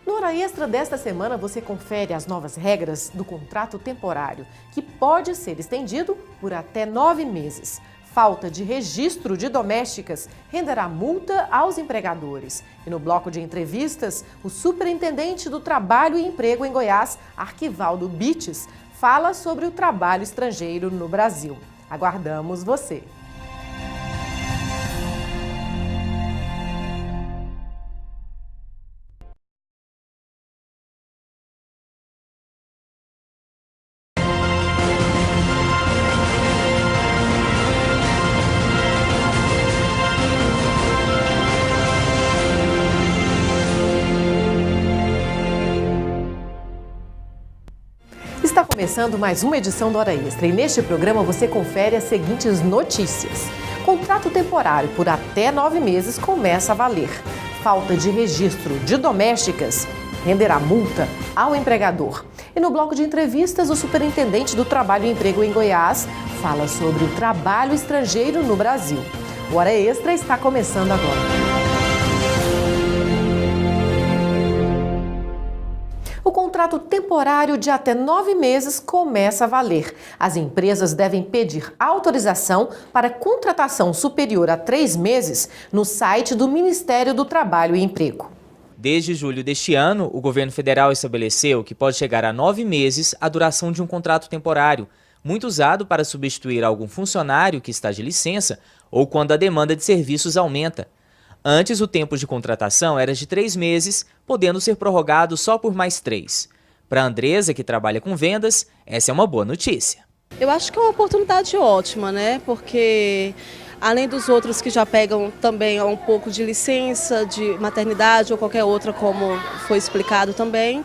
No Hora Extra desta semana, você confere as novas regras do contrato temporário, que pode ser estendido por até 9 meses. Falta de registro de domésticas renderá multa aos empregadores. E no bloco de entrevistas, o superintendente do Trabalho e Emprego em Goiás, Arquivaldo Bites, fala sobre o trabalho estrangeiro no Brasil. Aguardamos você! Está começando mais uma edição do Hora Extra e neste programa você confere as seguintes notícias. Contrato temporário por até 9 meses começa a valer. Falta de registro de domésticas renderá multa ao empregador. E no bloco de entrevistas, o superintendente do Trabalho e Emprego em Goiás fala sobre o trabalho estrangeiro no Brasil. O Hora Extra está começando agora. O contrato temporário de até 9 meses começa a valer. As empresas devem pedir autorização para contratação superior a 3 meses no site do Ministério do Trabalho e Emprego. Desde julho deste ano, o governo federal estabeleceu que pode chegar a 9 meses a duração de um contrato temporário, muito usado para substituir algum funcionário que está de licença ou quando a demanda de serviços aumenta. Antes, o tempo de contratação era de 3 meses, podendo ser prorrogado só por mais 3. Para a Andresa, que trabalha com vendas, essa é uma boa notícia. Eu acho que é uma oportunidade ótima, né? Porque além dos outros que já pegam também um pouco de licença, de maternidade ou qualquer outra, como foi explicado também,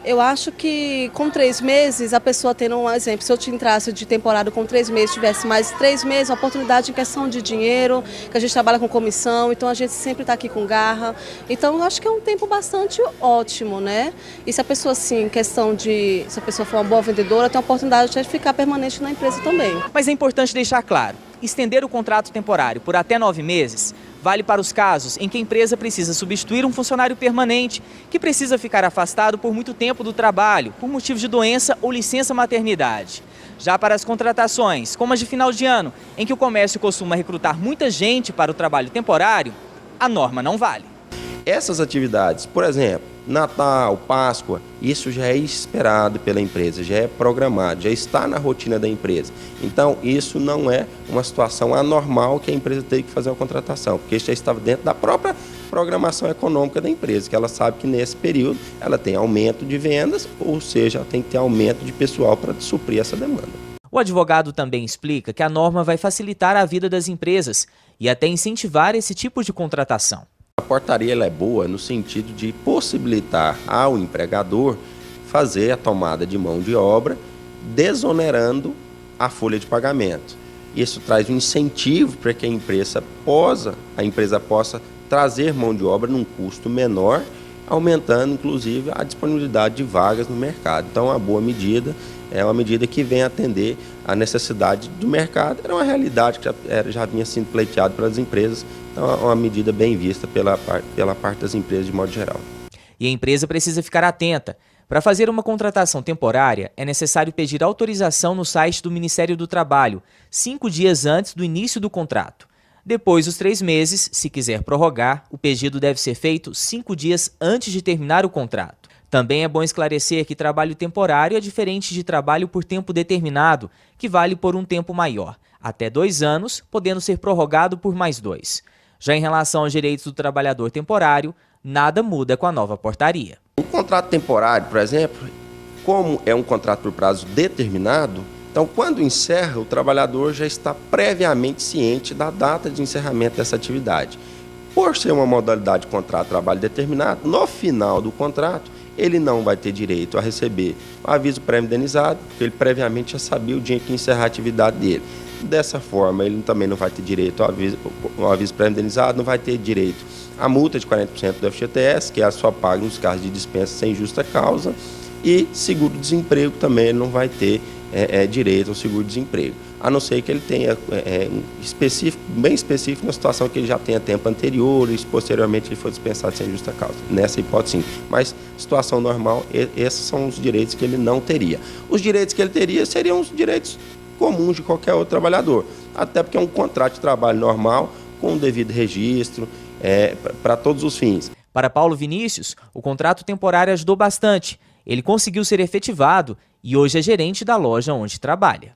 eu acho que com 3 meses, a pessoa tendo um exemplo, se eu te entrasse de temporada com 3 meses, tivesse mais 3 meses, uma oportunidade em questão de dinheiro, que a gente trabalha com comissão, então a gente sempre está aqui com garra. Então eu acho que é um tempo bastante ótimo, né? E se a pessoa, assim, questão de, se a pessoa for uma boa vendedora, tem a oportunidade de ficar permanente na empresa também. Mas é importante deixar claro, estender o contrato temporário por até 9 meses vale para os casos em que a empresa precisa substituir um funcionário permanente que precisa ficar afastado por muito tempo do trabalho, por motivo de doença ou licença maternidade. Já para as contratações, como as de final de ano, em que o comércio costuma recrutar muita gente para o trabalho temporário, a norma não vale. Essas atividades, por exemplo, Natal, Páscoa, isso já é esperado pela empresa, já é programado, já está na rotina da empresa. Então, isso não é uma situação anormal que a empresa tem que fazer uma contratação, porque isso já estava dentro da própria programação econômica da empresa, que ela sabe que nesse período ela tem aumento de vendas, ou seja, ela tem que ter aumento de pessoal para suprir essa demanda. O advogado também explica que a norma vai facilitar a vida das empresas e até incentivar esse tipo de contratação. A portaria ela é boa no sentido de possibilitar ao empregador fazer a tomada de mão de obra, desonerando a folha de pagamento. Isso traz um incentivo para que a empresa possa trazer mão de obra num custo menor, aumentando inclusive a disponibilidade de vagas no mercado. Então, é uma boa medida, é uma medida que vem atender a necessidade do mercado. Era uma realidade que já vinha sendo pleiteada pelas empresas. Então, é uma medida bem vista pela parte das empresas de modo geral. E a empresa precisa ficar atenta. Para fazer uma contratação temporária, é necessário pedir autorização no site do Ministério do Trabalho, 5 dias antes do início do contrato. Depois dos 3 meses, se quiser prorrogar, o pedido deve ser feito 5 dias antes de terminar o contrato. Também é bom esclarecer que trabalho temporário é diferente de trabalho por tempo determinado, que vale por um tempo maior, até 2 anos, podendo ser prorrogado por mais 2. Já em relação aos direitos do trabalhador temporário, nada muda com a nova portaria. O contrato temporário, por exemplo, como é um contrato por prazo determinado, então quando encerra, o trabalhador já está previamente ciente da data de encerramento dessa atividade. Por ser uma modalidade de contrato de trabalho determinado, no final do contrato, ele não vai ter direito a receber um aviso pré-indenizado, porque ele previamente já sabia o dia que ia encerrar a atividade dele. Dessa forma, ele também não vai ter direito ao aviso pré-indenizado, não vai ter direito à multa de 40% do FGTS, que é a sua paga nos casos de dispensa sem justa causa, e seguro-desemprego também ele não vai ter direito ao seguro-desemprego. a não ser que ele tenha bem específico na situação que ele já tenha tempo anterior e posteriormente ele for dispensado sem justa causa. Nessa hipótese, sim. Mas, situação normal, esses são os direitos que ele não teria. Os direitos que ele teria seriam os direitos comuns de qualquer outro trabalhador, até porque é um contrato de trabalho normal, com o devido registro, para todos os fins. Para Paulo Vinícius, o contrato temporário ajudou bastante. Ele conseguiu ser efetivado e hoje é gerente da loja onde trabalha.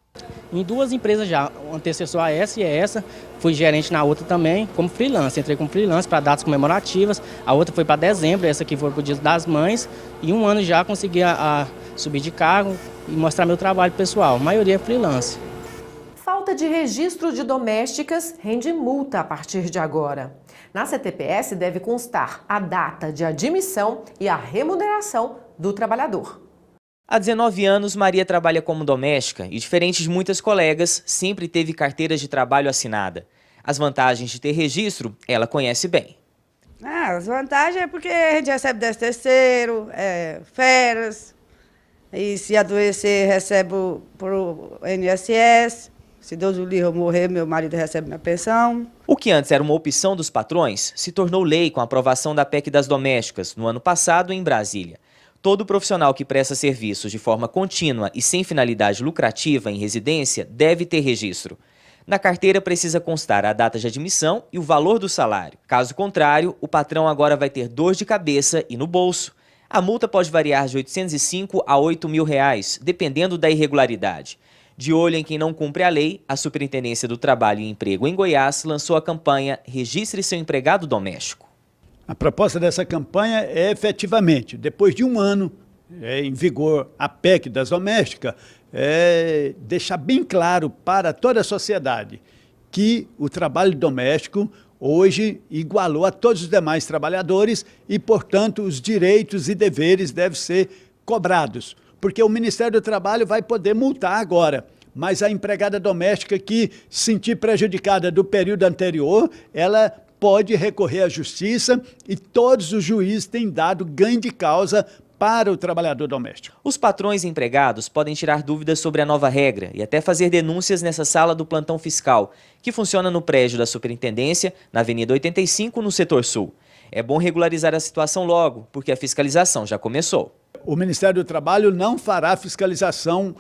Em 2 empresas já, antecessor a essa e essa, fui gerente na outra também, como freelancer. Entrei como freelancer para datas comemorativas, a outra foi para dezembro, essa aqui foi para o Dia das Mães, e 1 ano já consegui subir de cargo e mostrar meu trabalho pessoal, a maioria é freelancer. Falta de registro de domésticas rende multa a partir de agora. Na CTPS deve constar a data de admissão e a remuneração do trabalhador. Há 19 anos, Maria trabalha como doméstica e, diferente de muitas colegas, sempre teve carteiras de trabalho assinada. As vantagens de ter registro, ela conhece bem. As vantagens é porque a gente recebe 13º, férias, e se adoecer recebe por INSS. Se Deus o livre eu morrer, meu marido recebe minha pensão. O que antes era uma opção dos patrões, se tornou lei com a aprovação da PEC das domésticas no ano passado em Brasília. Todo profissional que presta serviços de forma contínua e sem finalidade lucrativa em residência deve ter registro. Na carteira precisa constar a data de admissão e o valor do salário. Caso contrário, o patrão agora vai ter dor de cabeça e no bolso. A multa pode variar de R$ 805 a R$ 8.000, dependendo da irregularidade. De olho em quem não cumpre a lei, a Superintendência do Trabalho e Emprego em Goiás lançou a campanha Registre seu empregado doméstico. A proposta dessa campanha é efetivamente, depois de 1 ano em vigor a PEC das domésticas, deixar bem claro para toda a sociedade que o trabalho doméstico hoje igualou a todos os demais trabalhadores e, portanto, os direitos e deveres devem ser cobrados. Porque o Ministério do Trabalho vai poder multar agora, mas a empregada doméstica que se sentir prejudicada do período anterior, ela pode recorrer à justiça e todos os juízes têm dado ganho de causa para o trabalhador doméstico. Os patrões e empregados podem tirar dúvidas sobre a nova regra e até fazer denúncias nessa sala do plantão fiscal, que funciona no prédio da Superintendência, na Avenida 85, no setor sul. É bom regularizar a situação logo, porque a fiscalização já começou. O Ministério do Trabalho não fará fiscalização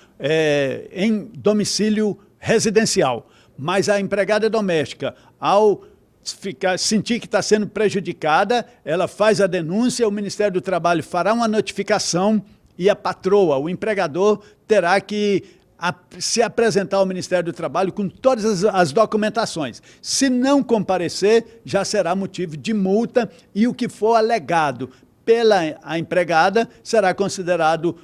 em domicílio residencial, mas a empregada doméstica, ao sentir que está sendo prejudicada, ela faz a denúncia, o Ministério do Trabalho fará uma notificação e a patroa, o empregador, terá que se apresentar ao Ministério do Trabalho com todas as documentações. Se não comparecer, já será motivo de multa e o que for alegado pela empregada será considerado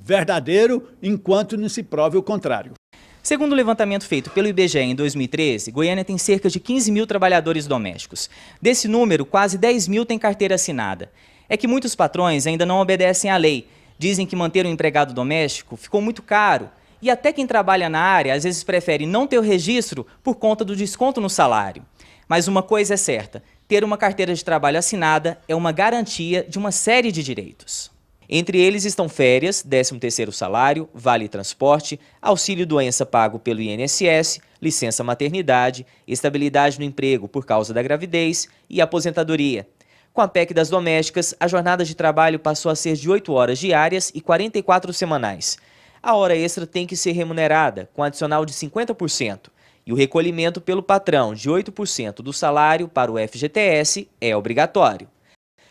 verdadeiro enquanto não se prove o contrário. Segundo o levantamento feito pelo IBGE em 2013, Goiânia tem cerca de 15 mil trabalhadores domésticos. Desse número, quase 10 mil têm carteira assinada. É que muitos patrões ainda não obedecem à lei. Dizem que manter um empregado doméstico ficou muito caro. E até quem trabalha na área, às vezes prefere não ter o registro por conta do desconto no salário. Mas uma coisa é certa, ter uma carteira de trabalho assinada é uma garantia de uma série de direitos. Entre eles estão férias, 13º salário, vale transporte, auxílio-doença pago pelo INSS, licença maternidade, estabilidade no emprego por causa da gravidez e aposentadoria. Com a PEC das domésticas, a jornada de trabalho passou a ser de 8 horas diárias e 44 semanais. A hora extra tem que ser remunerada, com adicional de 50%, e o recolhimento pelo patrão de 8% do salário para o FGTS é obrigatório.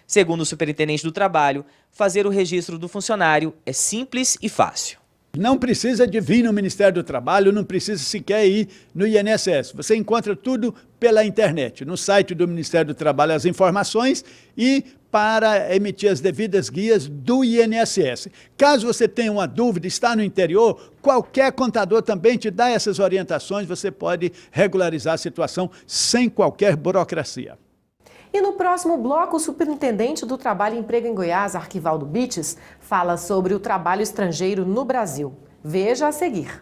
Segundo o Superintendente do Trabalho, fazer o registro do funcionário é simples e fácil. Não precisa de vir no Ministério do Trabalho, não precisa sequer ir no INSS. Você encontra tudo pela internet, no site do Ministério do Trabalho, as informações e para emitir as devidas guias do INSS. Caso você tenha uma dúvida, está no interior, qualquer contador também te dá essas orientações, você pode regularizar a situação sem qualquer burocracia. E no próximo bloco, o Superintendente do Trabalho e Emprego em Goiás, Arquivaldo Bites, fala sobre o trabalho estrangeiro no Brasil. Veja a seguir.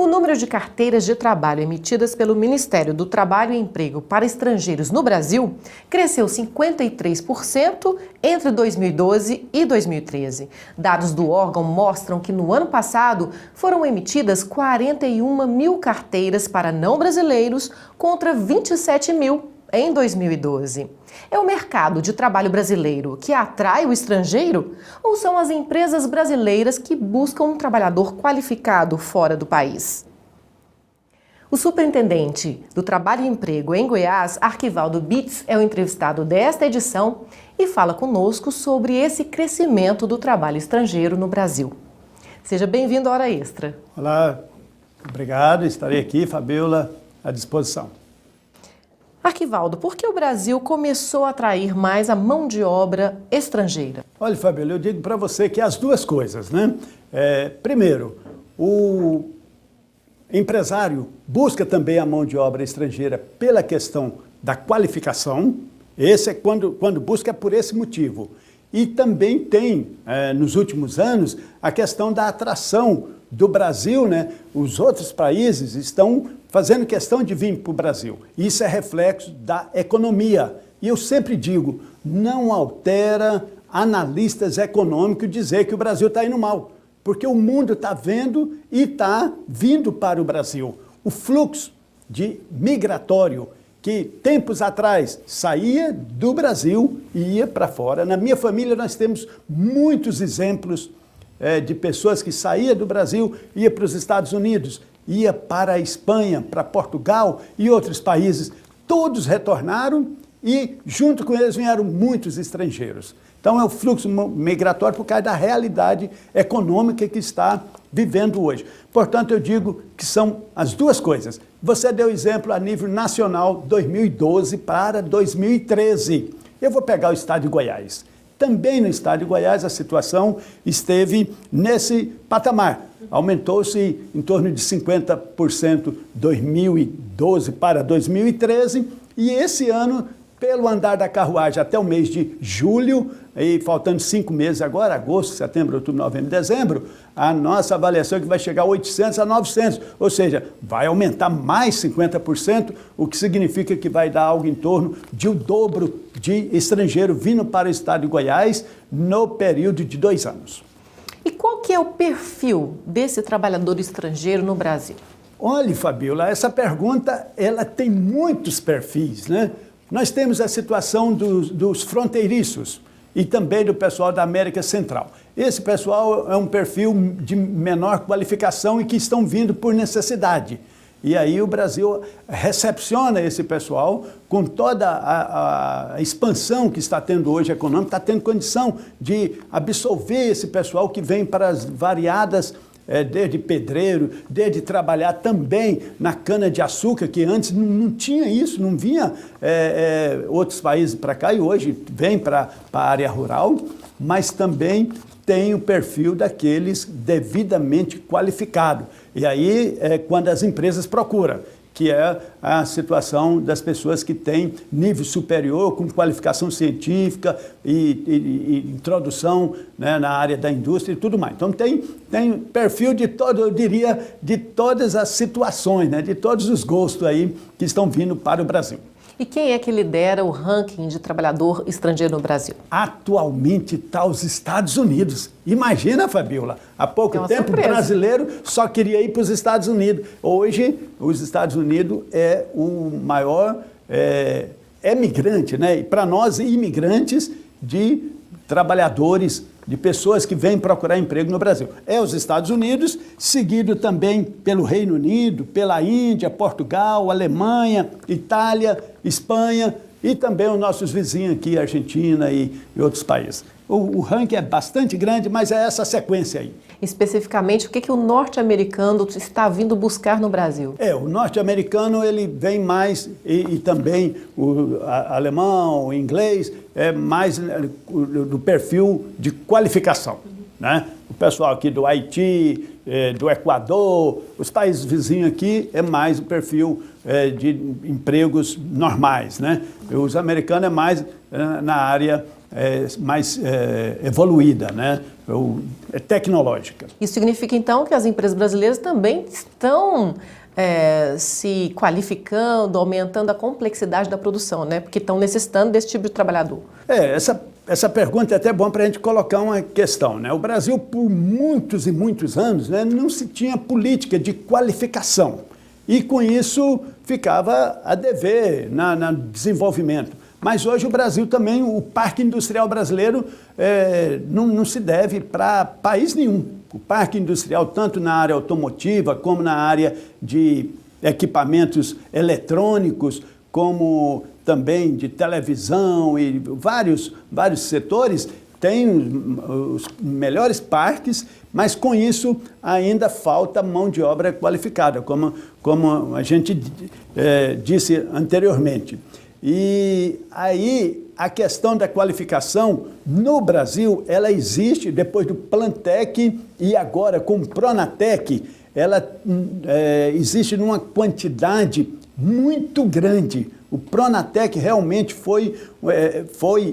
O número de carteiras de trabalho emitidas pelo Ministério do Trabalho e Emprego para estrangeiros no Brasil cresceu 53% entre 2012 e 2013. Dados do órgão mostram que no ano passado foram emitidas 41 mil carteiras para não brasileiros contra 27 mil em 2012. É o mercado de trabalho brasileiro que atrai o estrangeiro ou são as empresas brasileiras que buscam um trabalhador qualificado fora do país? O superintendente do Trabalho e Emprego em Goiás, Arquivaldo Bitts, é o entrevistado desta edição e fala conosco sobre esse crescimento do trabalho estrangeiro no Brasil. Seja bem-vindo à Hora Extra. Olá, obrigado, estarei aqui, Fabiola, à disposição. Arquivaldo, por que o Brasil começou a atrair mais a mão de obra estrangeira? Olha, Fabiola, eu digo para você que as duas coisas, né? Primeiro, o empresário busca também a mão de obra estrangeira pela questão da qualificação. Esse é quando busca é por esse motivo. E também tem, nos últimos anos, a questão da atração do Brasil, né? Os outros países estão fazendo questão de vir para o Brasil. Isso é reflexo da economia. E eu sempre digo, não altera analistas econômicos dizer que o Brasil está indo mal, porque o mundo está vendo e está vindo para o Brasil. O fluxo migratório que tempos atrás saía do Brasil e ia para fora. Na minha família nós temos muitos exemplos de pessoas que saíam do Brasil, ia para os Estados Unidos, ia para a Espanha, para Portugal e outros países. Todos retornaram e junto com eles vieram muitos estrangeiros. Então é o fluxo migratório por causa da realidade econômica que está vivendo hoje. Portanto, eu digo que são as duas coisas. Você deu exemplo a nível nacional 2012 para 2013. Eu vou pegar o estado de Goiás. Também no estado de Goiás a situação esteve nesse patamar. Aumentou-se em torno de 50% 2012 para 2013 e esse ano, pelo andar da carruagem até o mês de julho, e faltando 5 meses agora, agosto, setembro, outubro, novembro, dezembro, a nossa avaliação é que vai chegar a 800 a 900, ou seja, vai aumentar mais 50%, o que significa que vai dar algo em torno de o dobro de estrangeiro vindo para o estado de Goiás no período de 2 anos. E qual que é o perfil desse trabalhador estrangeiro no Brasil? Olha, Fabiola, essa pergunta ela tem muitos perfis, né? Nós temos a situação dos fronteiriços e também do pessoal da América Central. Esse pessoal é um perfil de menor qualificação e que estão vindo por necessidade. E aí o Brasil recepciona esse pessoal com toda a expansão que está tendo hoje econômica, está tendo condição de absorver esse pessoal que vem para as variadas, desde pedreiro, desde trabalhar também na cana-de-açúcar, que antes não tinha isso, não vinha outros países para cá e hoje vem para a área rural, mas também tem o perfil daqueles devidamente qualificados. E aí é quando as empresas procuram, que é a situação das pessoas que têm nível superior, com qualificação científica e introdução, né, na área da indústria e tudo mais. Então tem perfil de todo, eu diria, de todas as situações, né, de todos os gostos aí que estão vindo para o Brasil. E quem é que lidera o ranking de trabalhador estrangeiro no Brasil? Atualmente está os Estados Unidos. Imagina, Fabiola, há pouco tempo o brasileiro só queria ir para os Estados Unidos. Hoje, os Estados Unidos é o maior migrante, né? E para nós, imigrantes de trabalhadores, de pessoas que vêm procurar emprego no Brasil. É os Estados Unidos, seguido também pelo Reino Unido, pela Índia, Portugal, Alemanha, Itália, Espanha e também os nossos vizinhos aqui, Argentina e outros países. O ranking é bastante grande, mas é essa sequência aí. Especificamente, o que o norte-americano está vindo buscar no Brasil? O norte-americano ele vem mais, e também o alemão, o inglês, é mais do perfil de qualificação, né? O pessoal aqui do Haiti, do Equador, os países vizinhos aqui é mais o perfil de empregos normais, né? Os americanos é mais na área mais evoluída, né? tecnológica. Isso significa, então, que as empresas brasileiras também estão se qualificando, aumentando a complexidade da produção, né? Porque estão necessitando desse tipo de trabalhador. Essa pergunta é até bom para a gente colocar uma questão, né? O Brasil, por muitos e muitos anos, né, não se tinha política de qualificação. E, com isso, ficava a dever no desenvolvimento. Mas hoje o Brasil também, o parque industrial brasileiro não se deve para país nenhum. O parque industrial, tanto na área automotiva, como na área de equipamentos eletrônicos, como também de televisão e vários setores, tem os melhores parques, mas com isso ainda falta mão de obra qualificada, como a gente disse anteriormente. E aí a questão da qualificação no Brasil, ela existe depois do Plantec e agora com o Pronatec, ela existe numa quantidade muito grande. O Pronatec realmente foi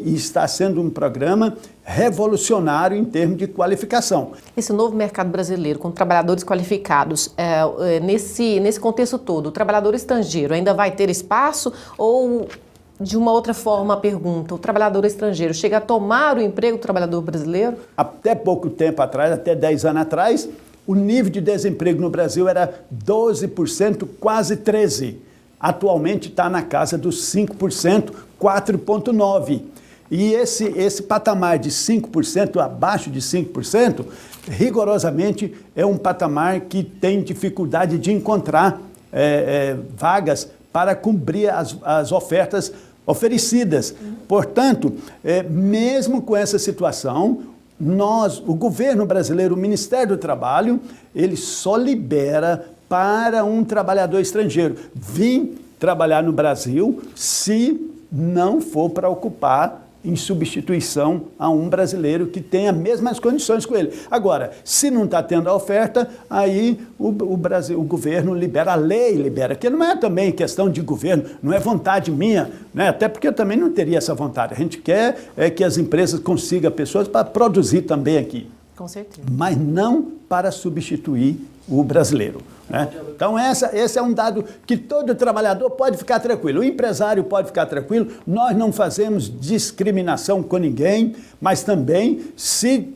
e está sendo um programa revolucionário em termos de qualificação. Esse novo mercado brasileiro, com trabalhadores qualificados, nesse contexto todo, o trabalhador estrangeiro ainda vai ter espaço ou, de uma outra forma, a pergunta, o trabalhador estrangeiro chega a tomar o emprego do trabalhador brasileiro? Até pouco tempo atrás, até 10 anos atrás, o nível de desemprego no Brasil era 12%, quase 13%. Atualmente está na casa dos 5%, 4,9%. E esse patamar de 5%, abaixo de 5%, rigorosamente é um patamar que tem dificuldade de encontrar vagas para cumprir as ofertas oferecidas. Portanto, mesmo com essa situação, o governo brasileiro, o Ministério do Trabalho, ele só libera para um trabalhador estrangeiro vir trabalhar no Brasil se não for para ocupar em substituição a um brasileiro que tenha as mesmas condições com ele. Agora, se não está tendo a oferta, aí o governo libera, a lei libera, que não é também questão de governo, não é vontade minha, né? Até porque eu também não teria essa vontade. A gente quer que as empresas consigam pessoas para produzir também aqui. Com certeza. Mas não para substituir o brasileiro, né? Então, esse é um dado que todo trabalhador pode ficar tranquilo, o empresário pode ficar tranquilo, nós não fazemos discriminação com ninguém, mas também, se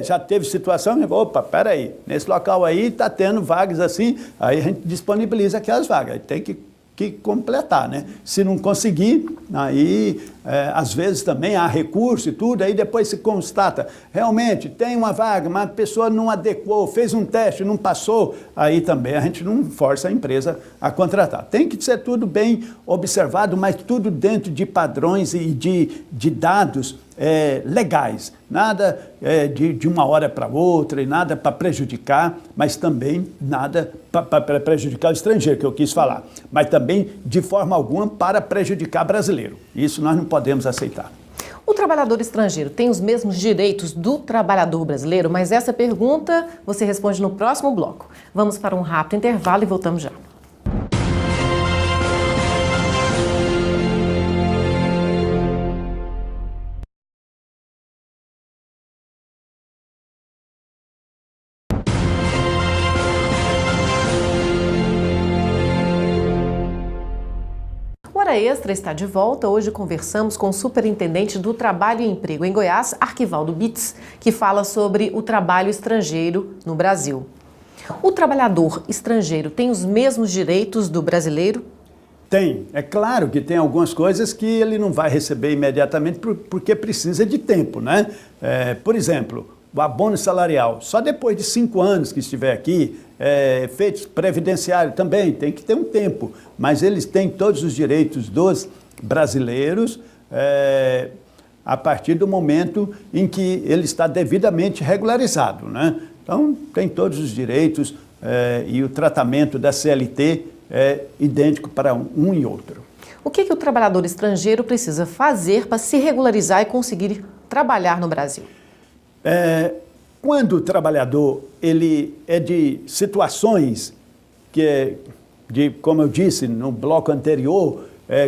já teve situação, opa, peraí, nesse local aí está tendo vagas assim, aí a gente disponibiliza aquelas vagas, aí tem que completar, né? Se não conseguir, aí às vezes também há recurso e tudo, aí depois se constata, realmente tem uma vaga, mas a pessoa não adequou, fez um teste, não passou, aí também a gente não força a empresa a contratar. Tem que ser tudo bem observado, mas tudo dentro de padrões e de dados legais, nada de uma hora para outra e nada para prejudicar, mas também nada para prejudicar o estrangeiro, que eu quis falar, mas também de forma alguma para prejudicar brasileiro. Isso nós não podemos aceitar. O trabalhador estrangeiro tem os mesmos direitos do trabalhador brasileiro? Mas essa pergunta você responde no próximo bloco. Vamos para um rápido intervalo e voltamos já. O Hora Extra está de volta. Hoje conversamos com o superintendente do Trabalho e Emprego em Goiás, Arquivaldo Bitts, que fala sobre o trabalho estrangeiro no Brasil. O trabalhador estrangeiro tem os mesmos direitos do brasileiro? Tem. É claro que tem algumas coisas que ele não vai receber imediatamente porque precisa de tempo, né? Por exemplo, o abono salarial, só depois de 5 anos que estiver aqui, efeitos previdenciários também, tem que ter um tempo, mas eles têm todos os direitos dos brasileiros a partir do momento em que ele está devidamente regularizado, né? Então, tem todos os direitos e o tratamento da CLT é idêntico para um e outro. O que o trabalhador estrangeiro precisa fazer para se regularizar e conseguir trabalhar no Brasil? Quando o trabalhador ele é de situações como eu disse no bloco anterior,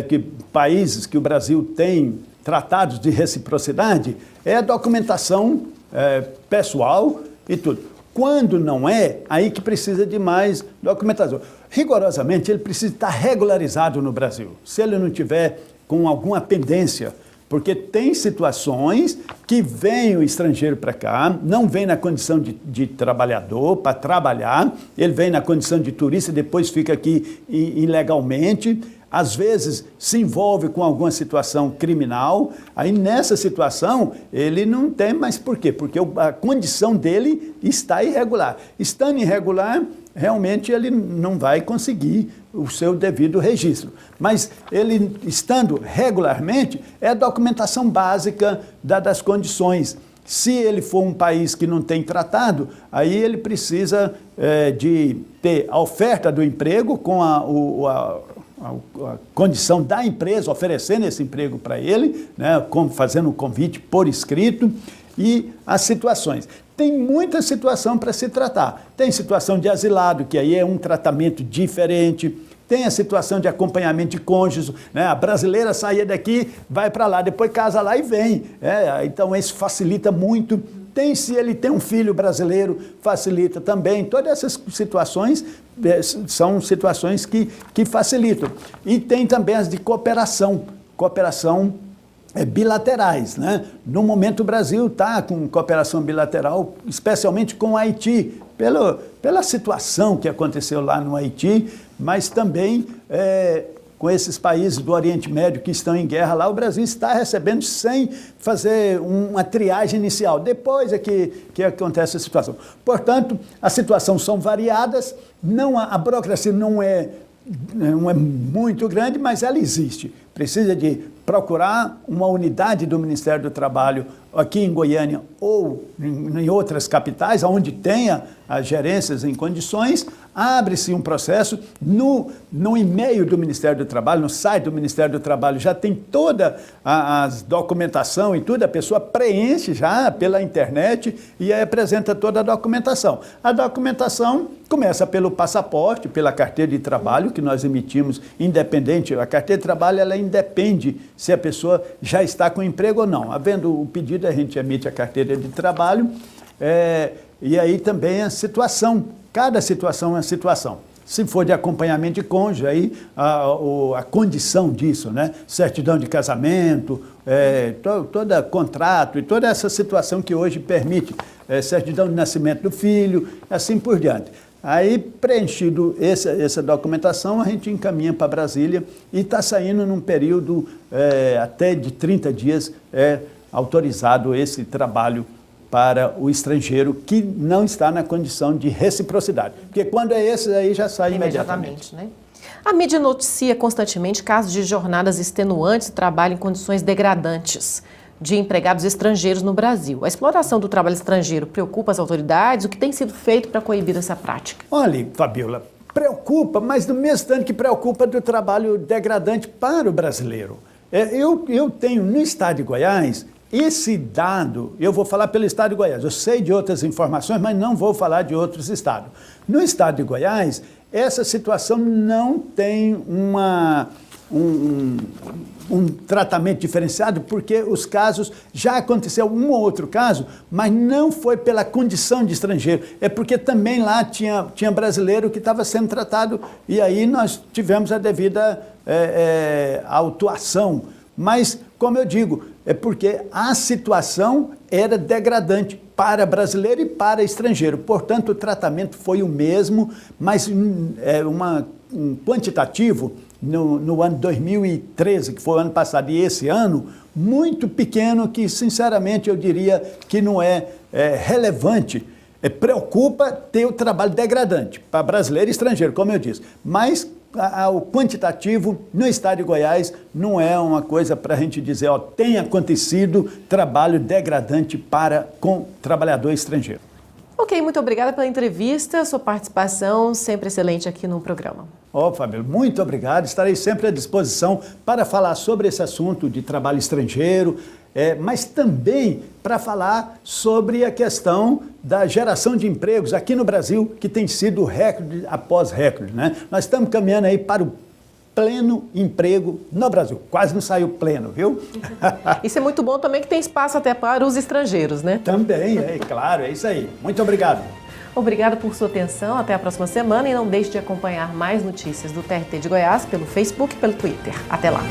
que países que o Brasil tem tratados de reciprocidade, é a documentação pessoal e tudo. Quando não é, aí que precisa de mais documentação. Rigorosamente, ele precisa estar regularizado no Brasil. Se ele não tiver com alguma pendência, porque tem situações que vem o estrangeiro para cá, não vem na condição de trabalhador para trabalhar, ele vem na condição de turista, depois fica aqui ilegalmente, às vezes se envolve com alguma situação criminal, aí nessa situação ele não tem, mas por quê? Porque a condição dele está irregular. Estando irregular, realmente ele não vai conseguir o seu devido registro. Mas ele, estando regularmente, é a documentação básica das condições. Se ele for um país que não tem tratado, aí ele precisa de ter a oferta do emprego com a condição da empresa oferecendo esse emprego para ele, né, fazendo um convite por escrito, e as situações. Tem muita situação para se tratar. Tem situação de asilado, que aí é um tratamento diferente. Tem a situação de acompanhamento de cônjuge, né? A brasileira saía daqui, vai para lá, depois casa lá e vem. Então isso facilita muito. Se ele tem um filho brasileiro, facilita também. Todas essas situações são situações que facilitam. E tem também as de cooperação bilaterais, né? No momento o Brasil está com cooperação bilateral, especialmente com o Haiti, pela situação que aconteceu lá no Haiti, mas também com esses países do Oriente Médio que estão em guerra lá, o Brasil está recebendo sem fazer uma triagem inicial. Depois é que acontece a situação. Portanto, as situações são variadas, a burocracia não é muito grande, mas ela existe. Precisa de procurar uma unidade do Ministério do Trabalho aqui em Goiânia ou em outras capitais, onde tenha as gerências em condições, abre-se um processo no e-mail do Ministério do Trabalho, no site do Ministério do Trabalho, já tem toda a documentação e tudo, a pessoa preenche já pela internet e aí apresenta toda a documentação. A documentação começa pelo passaporte, pela carteira de trabalho que nós emitimos, independente, a carteira de trabalho ela independe se a pessoa já está com emprego ou não. Havendo o pedido, a gente emite a carteira de trabalho, e aí também a situação, cada situação é uma situação. Se for de acompanhamento de cônjuge, aí a condição disso, né? Certidão de casamento, todo contrato e toda essa situação que hoje permite, certidão de nascimento do filho, assim por diante. Aí, preenchido essa documentação, a gente encaminha para Brasília e está saindo num período até de 30 dias autorizado esse trabalho para o estrangeiro que não está na condição de reciprocidade. Porque quando é esse, aí já sai imediatamente. Né? A mídia noticia constantemente casos de jornadas extenuantes e trabalho em condições degradantes de empregados estrangeiros no Brasil. A exploração do trabalho estrangeiro preocupa as autoridades? O que tem sido feito para coibir essa prática? Olha, Fabiola, preocupa, mas do mesmo tanto que preocupa do trabalho degradante para o brasileiro. Eu tenho no estado de Goiás esse dado, eu vou falar pelo estado de Goiás, eu sei de outras informações, mas não vou falar de outros estados. No estado de Goiás, essa situação não tem um tratamento diferenciado, porque os casos, já aconteceu um ou outro caso, mas não foi pela condição de estrangeiro, é porque também lá tinha brasileiro que estava sendo tratado, e aí nós tivemos a devida autuação. Mas, como eu digo, é porque a situação era degradante para brasileiro e para estrangeiro. Portanto, o tratamento foi o mesmo, mas um quantitativo no ano 2013, que foi o ano passado, e esse ano, muito pequeno, que, sinceramente, eu diria que não é relevante. Preocupa ter o trabalho degradante para brasileiro e estrangeiro, como eu disse. Mas o quantitativo no estado de Goiás não é uma coisa para a gente dizer, tem acontecido trabalho degradante com trabalhador estrangeiro. Ok, muito obrigada pela entrevista, sua participação sempre excelente aqui no programa. Fábio, muito obrigado. Estarei sempre à disposição para falar sobre esse assunto de trabalho estrangeiro, mas também para falar sobre a questão da geração de empregos aqui no Brasil, que tem sido recorde após recorde, né? Nós estamos caminhando aí para o pleno emprego no Brasil. Quase não saiu pleno, viu? Isso é muito bom também, que tem espaço até para os estrangeiros, né? Também, é claro, é isso aí. Muito obrigado. Obrigado por sua atenção, até a próxima semana e não deixe de acompanhar mais notícias do TRT de Goiás pelo Facebook e pelo Twitter. Até lá!